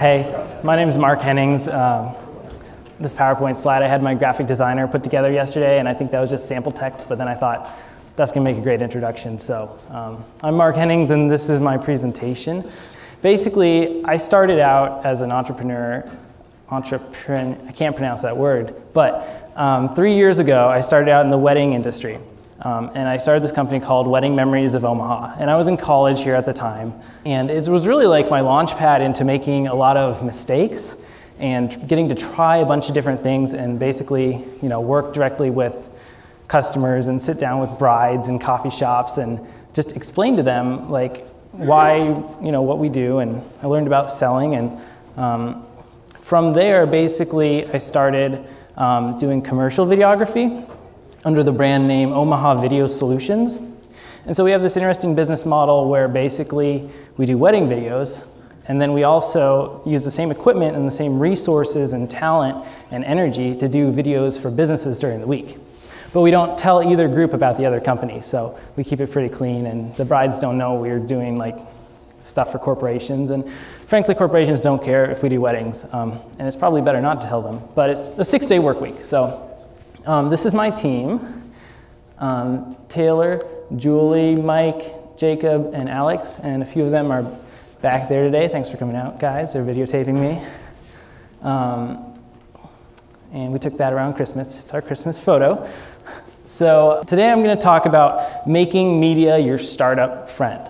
Hey, my name is Mark Hennings. This PowerPoint slide I had my graphic designer put together yesterday, and I think that was just sample text, but then I thought that's going to make a great introduction. So I'm Mark Hennings, and this is my presentation. Basically, I started out as an entrepreneur, I can't pronounce that word, but 3 years ago, I started out in the wedding industry. And I started this company called Wedding Memories of Omaha. And I was in college here at the time. And it was really like my launch pad into making a lot of mistakes and getting to try a bunch of different things and basically, work directly with customers and sit down with brides in coffee shops and just explain to them like why, what we do. And I learned about selling. And from there, basically, I started doing commercial videography under the brand name Omaha Video Solutions. And so we have this interesting business model where basically we do wedding videos, and then we also use the same equipment and the same resources and talent and energy to do videos for businesses during the week. But we don't tell either group about the other company, so we keep it pretty clean, and the brides don't know we're doing like stuff for corporations, and frankly corporations don't care if we do weddings, and it's probably better not to tell them, but it's a 6-day work week. So this is my team, Taylor, Julie, Mike, Jacob, and Alex, and a few of them are back there today. Thanks for coming out, guys. They're videotaping me. And we took that around Christmas. It's our Christmas photo. So today I'm going to talk about making media your startup friend.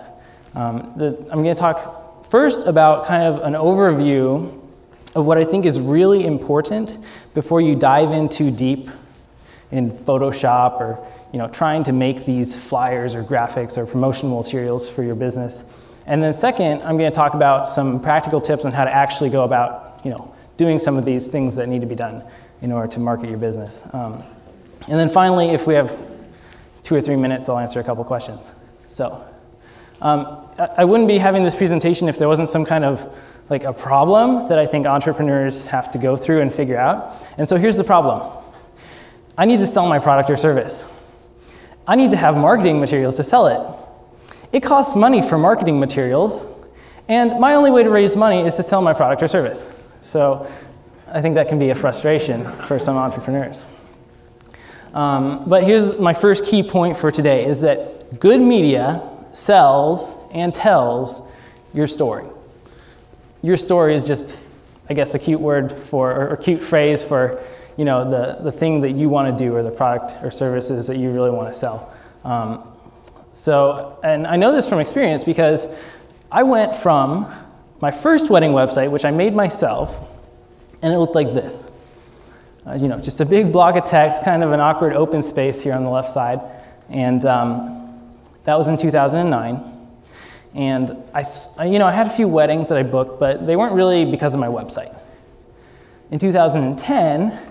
I'm going to talk first about kind of an overview of what I think is really important before you dive in too deep in Photoshop or trying to make these flyers or graphics or promotional materials for your business. And then second, I'm going to talk about some practical tips on how to actually go about doing some of these things that need to be done in order to market your business. And then finally, if we have 2 or 3 minutes, I'll answer a couple questions. So I wouldn't be having this presentation if there wasn't some kind of like a problem that I think entrepreneurs have to go through and figure out. And so here's the problem. I need to sell my product or service. I need to have marketing materials to sell it. It costs money for marketing materials, and my only way to raise money is to sell my product or service. So I think that can be a frustration for some entrepreneurs. But here's my first key point for today, is that good media sells and tells your story. Your story is just, I guess, a cute word for, or cute phrase for the thing that you want to do or the product or services that you really want to sell. And I know this from experience because I went from my first wedding website, which I made myself, and it looked like this. Just a big block of text, kind of an awkward open space here on the left side. And that was in 2009. And I had a few weddings that I booked, but they weren't really because of my website. In 2010,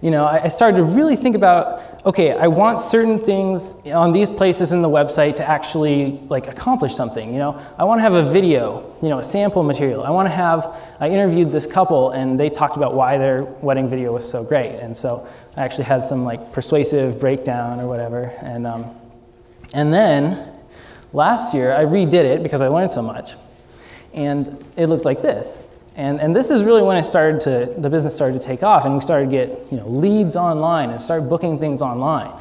I started to really think about, okay, I want certain things on these places in the website to actually accomplish something. I want to have a video, a sample material. I interviewed this couple and they talked about why their wedding video was so great. And so I actually had some persuasive breakdown or whatever. And then last year I redid it because I learned so much. And it looked like this. And this is really when the business started to take off, and we started to get leads online and start booking things online.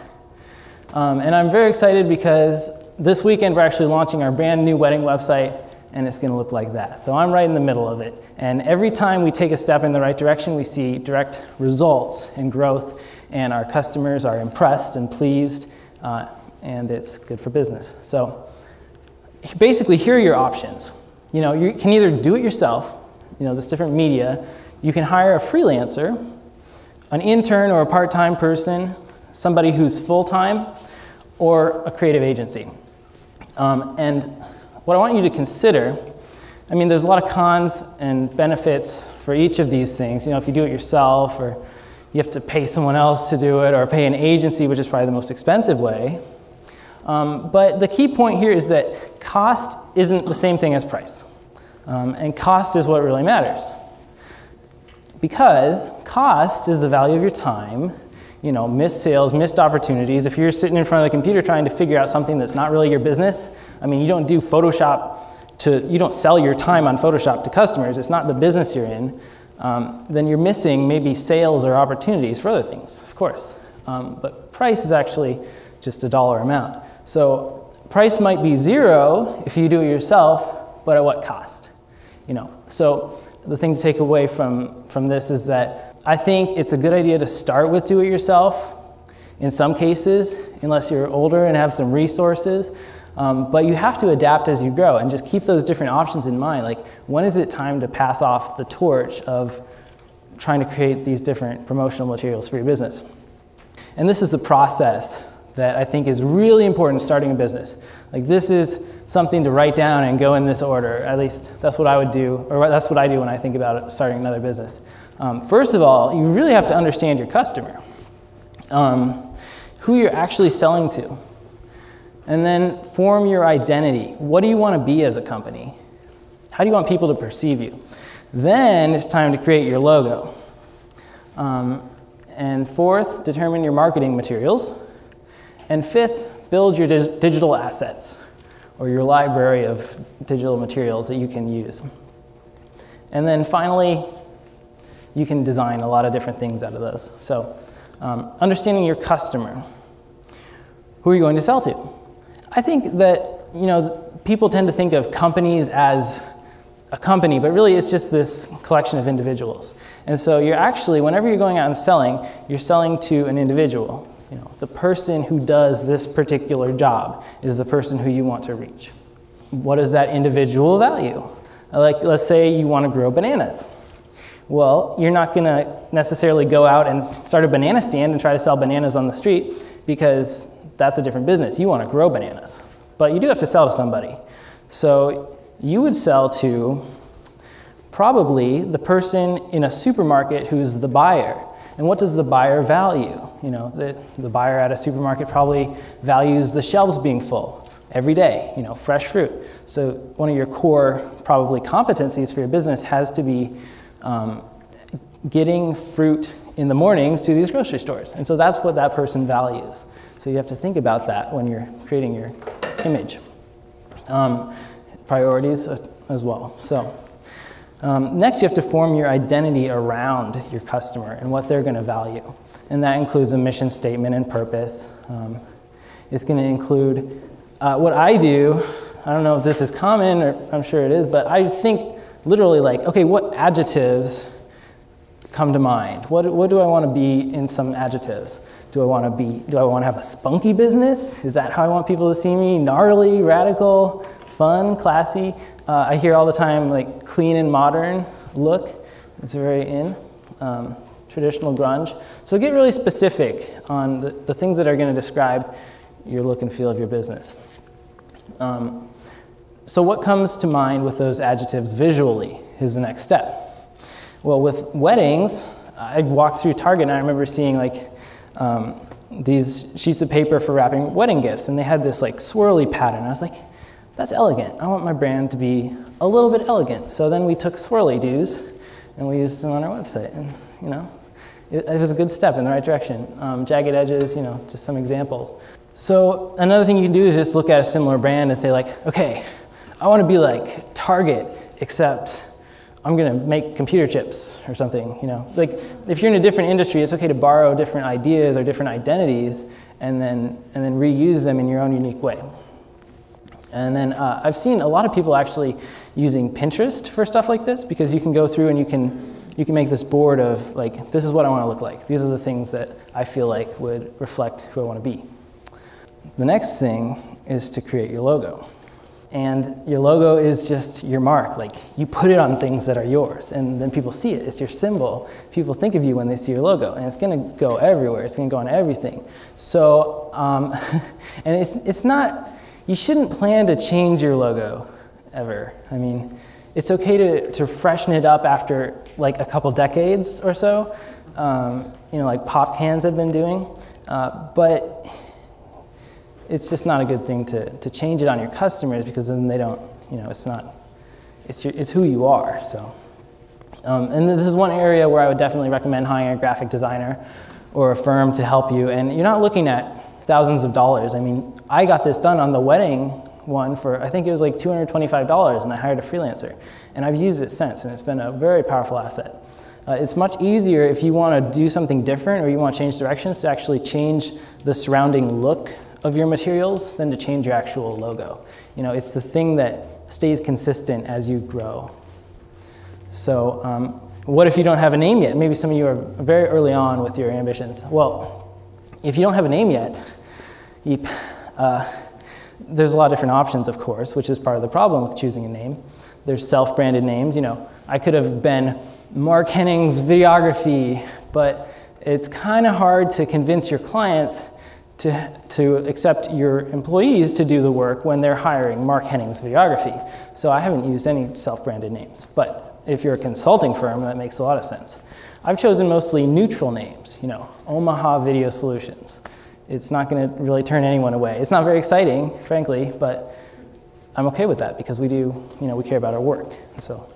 And I'm very excited because this weekend we're actually launching our brand new wedding website, and it's going to look like that. So I'm right in the middle of it. And every time we take a step in the right direction, we see direct results and growth, and our customers are impressed and pleased, and it's good for business. So basically, here are your options. You can either do it yourself, this different media. You can hire a freelancer, an intern or a part-time person, somebody who's full-time, or a creative agency. And what I want you to consider, there's a lot of cons and benefits for each of these things. If you do it yourself, or you have to pay someone else to do it, or pay an agency, which is probably the most expensive way. But the key point here is that cost isn't the same thing as price. And cost is what really matters. Because cost is the value of your time, missed sales, missed opportunities. If you're sitting in front of the computer trying to figure out something that's not really your business, you don't do Photoshop you don't sell your time on Photoshop to customers, it's not the business you're in, then you're missing maybe sales or opportunities for other things, of course. But price is actually just a dollar amount. So price might be 0 if you do it yourself, but at what cost? So the thing to take away from this is that I think it's a good idea to start with do it yourself in some cases, unless you're older and have some resources. But you have to adapt as you grow and just keep those different options in mind. Like, when is it time to pass off the torch of trying to create these different promotional materials for your business? And this is the process that I think is really important starting a business. Like, this is something to write down and go in this order. At least that's what I would do, or that's what I do when I think about starting another business. First of all, you really have to understand your customer, who you're actually selling to. And then form your identity. What do you want to be as a company? How do you want people to perceive you? Then it's time to create your logo. And fourth, determine your marketing materials. And fifth, build your digital assets, or your library of digital materials that you can use. And then finally, you can design a lot of different things out of those. So understanding your customer. Who are you going to sell to? I think that, people tend to think of companies as a company, but really it's just this collection of individuals. And so you're actually, whenever you're going out and selling, you're selling to an individual. The person who does this particular job is the person who you want to reach. What is that individual value? Like, let's say you want to grow bananas. Well, you're not going to necessarily go out and start a banana stand and try to sell bananas on the street, because that's a different business. You want to grow bananas, but you do have to sell to somebody. So you would sell to probably the person in a supermarket who's the buyer. And what does the buyer value? The buyer at a supermarket probably values the shelves being full every day, fresh fruit. So one of your core probably competencies for your business has to be getting fruit in the mornings to these grocery stores. And so that's what that person values. So you have to think about that when you're creating your image. Priorities as well. So next you have to form your identity around your customer and what they're going to value. And that includes a mission statement and purpose. It's going to include what I do. I don't know if this is common, or I'm sure it is, but I think literally like, okay, what adjectives come to mind? What do I want to be in some adjectives? Do I want to have a spunky business? Is that how I want people to see me? Gnarly, radical, fun, classy? I hear all the time like clean and modern look. It's very in. Traditional grunge. So get really specific on the things that are going to describe your look and feel of your business. So what comes to mind with those adjectives visually is the next step. Well, with weddings, I walked through Target and I remember seeing like these sheets of paper for wrapping wedding gifts, and they had this like swirly pattern. I was like, that's elegant. I want my brand to be a little bit elegant. So then we took swirly doos and we used them on our website, and it was a good step in the right direction. Jagged edges, just some examples. So another thing you can do is just look at a similar brand and say like, okay, I want to be like Target, except I'm going to make computer chips or something, Like, if you're in a different industry, it's okay to borrow different ideas or different identities and then reuse them in your own unique way. And then I've seen a lot of people actually using Pinterest for stuff like this, because you can go through and you can make this board of like, this is what I want to look like. These are the things that I feel like would reflect who I want to be. The next thing is to create your logo. And your logo is just your mark. Like, you put it on things that are yours, and then people see it. It's your symbol. People think of you when they see your logo, and it's going to go everywhere. It's going to go on everything. So, and it's not, you shouldn't plan to change your logo ever. I mean, it's okay to freshen it up after like a couple decades or so, like pop cans have been doing, but it's just not a good thing to change it on your customers, because then they don't, it's who you are. So, and this is one area where I would definitely recommend hiring a graphic designer or a firm to help you. And you're not looking at thousands of dollars. I mean, I got this done on the wedding one for, I think it was like $225, and I hired a freelancer. And I've used it since, and it's been a very powerful asset. It's much easier if you want to do something different or you want to change directions to actually change the surrounding look of your materials than to change your actual logo. You know, it's the thing that stays consistent as you grow. So what if you don't have a name yet? Maybe some of you are very early on with your ambitions. Well, if you don't have a name yet, there's a lot of different options, of course, which is part of the problem with choosing a name. There's self-branded names. You know, I could have been Mark Hennings Videography, but it's kind of hard to convince your clients to accept your employees to do the work when they're hiring Mark Hennings Videography. So I haven't used any self-branded names. But if you're a consulting firm, that makes a lot of sense. I've chosen mostly neutral names, you know, Omaha Video Solutions. It's not going to really turn anyone away. It's not very exciting, frankly, but I'm okay with that because we do, you know, we care about our work. So,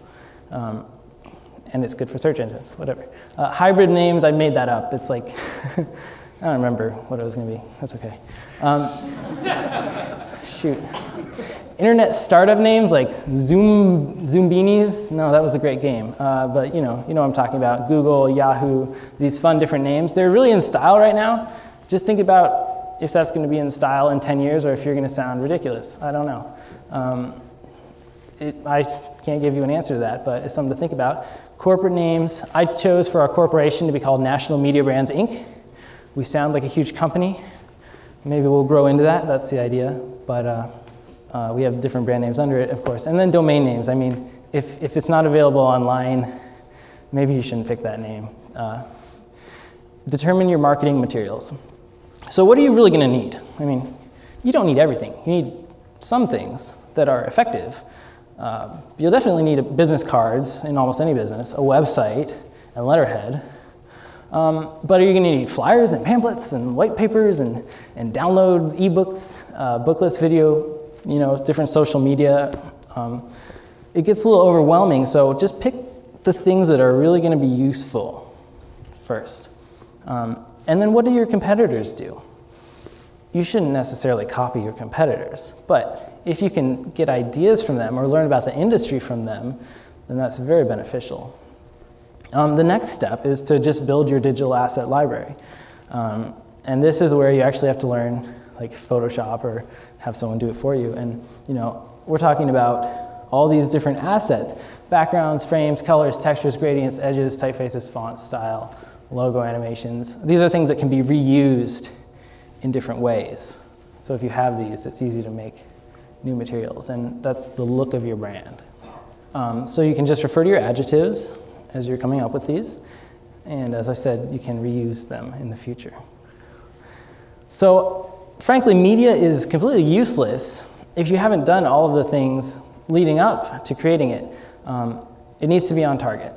and it's good for search engines, whatever. Hybrid names, I made that up. It's like, I don't remember what it was going to be. That's okay. Shoot. Internet startup names like Zoombinis. No, that was a great game. But you know what I'm talking about. Google, Yahoo, these fun different names. They're really in style right now. Just think about if that's going to be in style in 10 years or if you're going to sound ridiculous. I don't know. I can't give you an answer to that, but it's something to think about. Corporate names. I chose for our corporation to be called National Media Brands, Inc. We sound like a huge company. Maybe we'll grow into that. That's the idea. But we have different brand names under it, of course. And then domain names. I mean, if it's not available online, maybe you shouldn't pick that name. Determine your marketing materials. So what are you really going to need? I mean, you don't need everything. You need some things that are effective. You'll definitely need business cards in almost any business, a website, and letterhead. But are you going to need flyers and pamphlets and white papers and download ebooks, booklets, video, you know, different social media? It gets a little overwhelming, so just pick the things that are really going to be useful first. And then what do your competitors do? You shouldn't necessarily copy your competitors, but if you can get ideas from them or learn about the industry from them, then that's very beneficial. The next step is to just build your digital asset library. And this is where you actually have to learn like Photoshop or have someone do it for you. And you know, we're talking about all these different assets: backgrounds, frames, colors, textures, gradients, edges, typefaces, fonts, style, logo animations. These are things that can be reused in different ways. So if you have these, it's easy to make new materials, and that's the look of your brand. So you can just refer to your adjectives as you're coming up with these, and as I said, you can reuse them in the future. So frankly, media is completely useless if you haven't done all of the things leading up to creating it. It needs to be on target.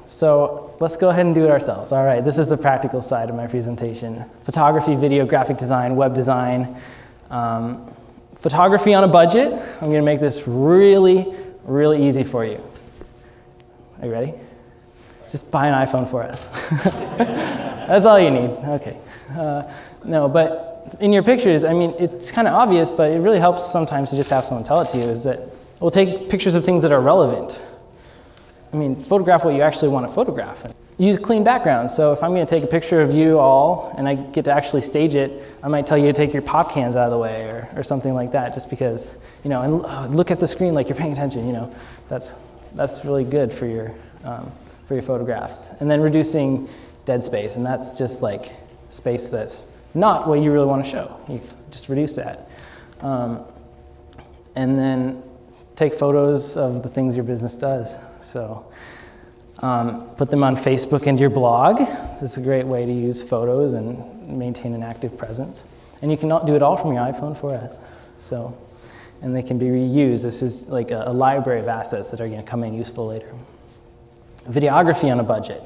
So let's go ahead and do it ourselves. All right, this is the practical side of my presentation. Photography, video, graphic design, web design. Photography on a budget. I'm going to make this really, really easy for you. Are you ready? Just buy an iPhone for us. That's all you need. Okay. No, but in your pictures, I mean, it's kind of obvious, but it really helps sometimes to just have someone tell it to you, is that we'll take pictures of things that are relevant. I mean, photograph what you actually want to photograph. Use clean backgrounds. So if I'm going to take a picture of you all and I get to actually stage it, I might tell you to take your pop cans out of the way or something like that, just because, you know, and look at the screen like you're paying attention, you know. That's really good for your photographs. And then reducing dead space, and that's just like space that's not what you really want to show. You just reduce that. And then take photos of the things your business does. So put them on Facebook and your blog. This is a great way to use photos and maintain an active presence. And you can do it all from your iPhone 4S. So, and they can be reused. This is like a library of assets that are going to come in useful later. Videography on a budget.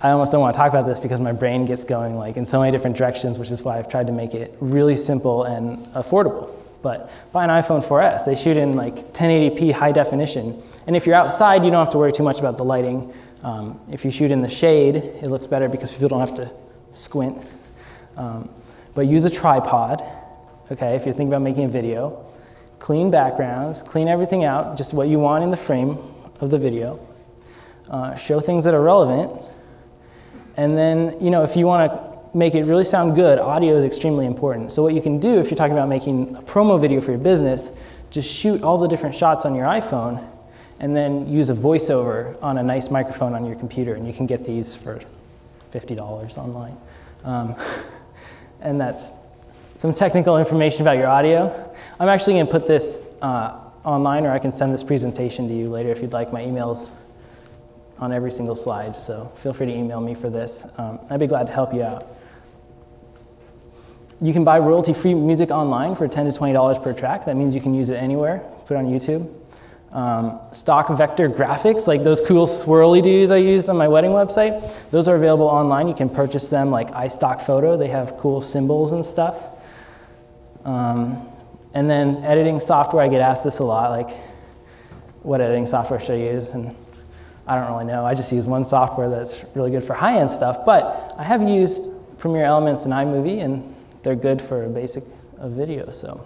I almost don't want to talk about this because my brain gets going like in so many different directions, which is why I've tried to make it really simple and affordable. But buy an iPhone 4S. They shoot in like 1080p high definition. And if you're outside, you don't have to worry too much about the lighting. If you shoot in the shade, it looks better because people don't have to squint. But use a tripod, okay, if you're thinking about making a video. Clean backgrounds, clean everything out, just what you want in the frame of the video. Show things that are relevant. And then, you know, if you want to make it really sound good, audio is extremely important. So what you can do if you're talking about making a promo video for your business, just shoot all the different shots on your iPhone and then use a voiceover on a nice microphone on your computer, and you can get these for $50 online. And that's some technical information about your audio. I'm actually going to put this online, or I can send this presentation to you later if you'd like. My email's on every single slide, so feel free to email me for this. I'd be glad to help you out. You can buy royalty-free music online for $10 to $20 per track. That means you can use it anywhere, put it on YouTube. Stock vector graphics, like those cool swirly dudes I used on my wedding website, those are available online. You can purchase them like iStock They have cool symbols and stuff. And then editing software, I get asked this a lot, like, what editing software should I use? And I don't really know. I just use one software that's really good for high-end stuff, but I have used Premiere Elements and iMovie, and they're good for a basic video, so.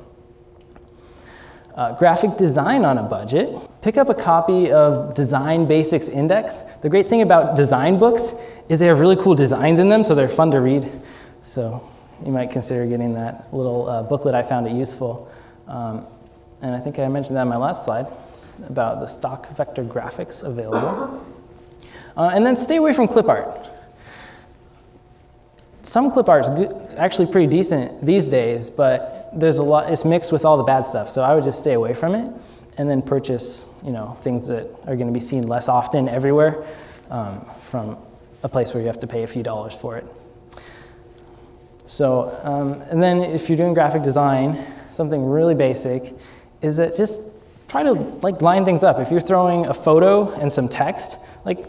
Graphic design on a budget. Pick up a copy of Design Basics Index. The great thing about design books is they have really cool designs in them, so they're fun to read. So you might consider getting that little booklet. I found it useful. And I think I mentioned that in my last slide about the stock vector graphics available. And then stay away from clip art. Some clip art's actually pretty decent these days, but there's a lot, it's mixed with all the bad stuff. So I would just stay away from it and then purchase, you know, things that are going to be seen less often everywhere from a place where you have to pay a few dollars for it. So, and then if you're doing graphic design, something really basic is that just try to like line things up. If you're throwing a photo and some text, like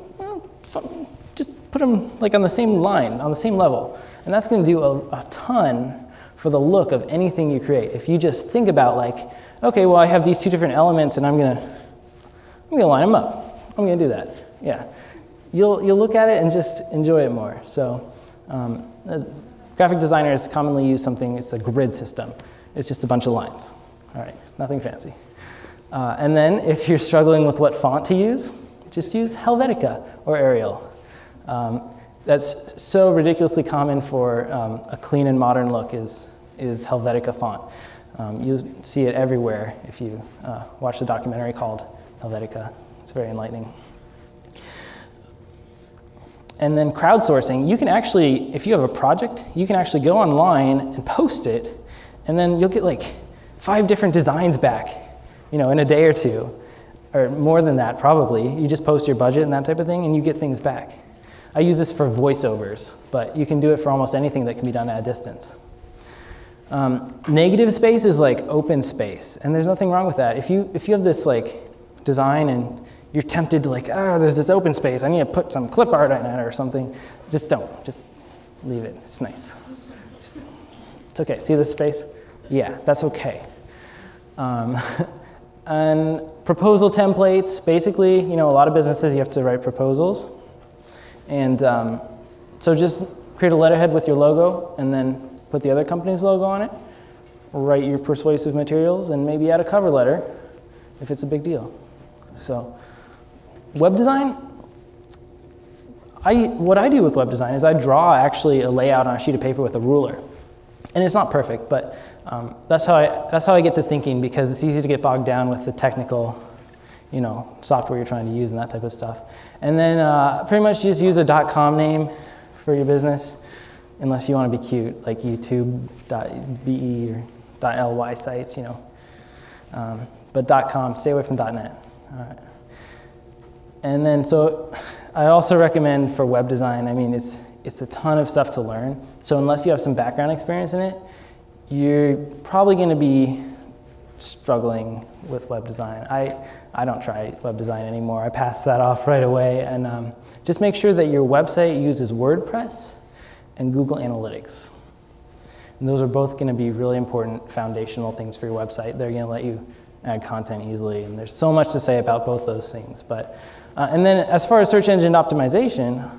just put them like on the same line, on the same level. And that's going to do a ton for the look of anything you create. If you just think about like, okay, well I have these two different elements and I'm gonna line them up. I'm gonna do that. Yeah, you'll look at it and just enjoy it more. So graphic designers commonly use something. It's a grid system. It's just a bunch of lines. All right, nothing fancy. And then if you're struggling with what font to use, just use Helvetica or Arial. That's so ridiculously common for a clean and modern look is Helvetica font. You see it everywhere if you watch the documentary called Helvetica. It's very enlightening. And then crowdsourcing, you can actually, if you have a project, you can actually go online and post it, and then you'll get like 5 different designs back, you know, in a day or two, or more than that probably. You just post your budget and that type of thing, and you get things back. I use this for voiceovers, but you can do it for almost anything that can be done at a distance. Negative space is like open space, and there's nothing wrong with that. If you have this like design and you're tempted to like, oh, there's this open space, I need to put some clip art in it or something, just don't. Just leave it. It's nice. It's okay. See this space? Yeah, that's okay. And proposal templates, basically, you know, a lot of businesses you have to write proposals. And so just create a letterhead with your logo and then put the other company's logo on it. Write your persuasive materials and maybe add a cover letter if it's a big deal. So web design, what I do with web design is I draw actually a layout on a sheet of paper with a ruler. And it's not perfect, but that's how I get to thinking, because it's easy to get bogged down with the technical, you know, software you're trying to use and that type of stuff. And then pretty much just use a .com name for your business, unless you want to be cute, like youtube.be or .ly sites, you know. But .com, stay away from .net. All right. And then so I also recommend for web design, I mean, it's a ton of stuff to learn. So unless you have some background experience in it, you're probably going to be struggling with web design. I don't try web design anymore. I pass that off right away. And just make sure that your website uses WordPress and Google Analytics. And those are both going to be really important foundational things for your website. They're going to let you add content easily. And there's so much to say about both those things. But, and then as far as search engine optimization,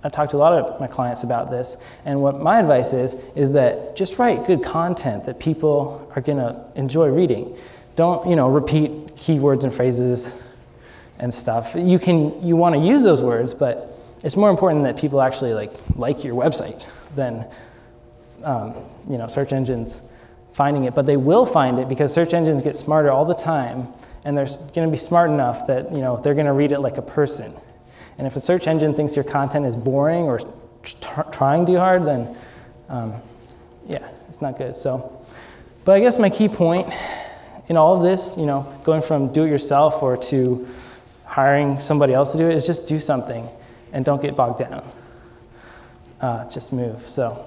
I talk to a lot of my clients about this, and what my advice is that just write good content that people are going to enjoy reading. Don't, repeat keywords and phrases and stuff. You want to use those words, but it's more important that people actually like your website than search engines finding it. But they will find it because search engines get smarter all the time, and they're going to be smart enough that they're going to read it like a person. And if a search engine thinks your content is boring or trying too hard, then yeah, it's not good. But I guess my key point in all of this, going from do it yourself or to hiring somebody else to do it, is just do something and don't get bogged down. Just move. So.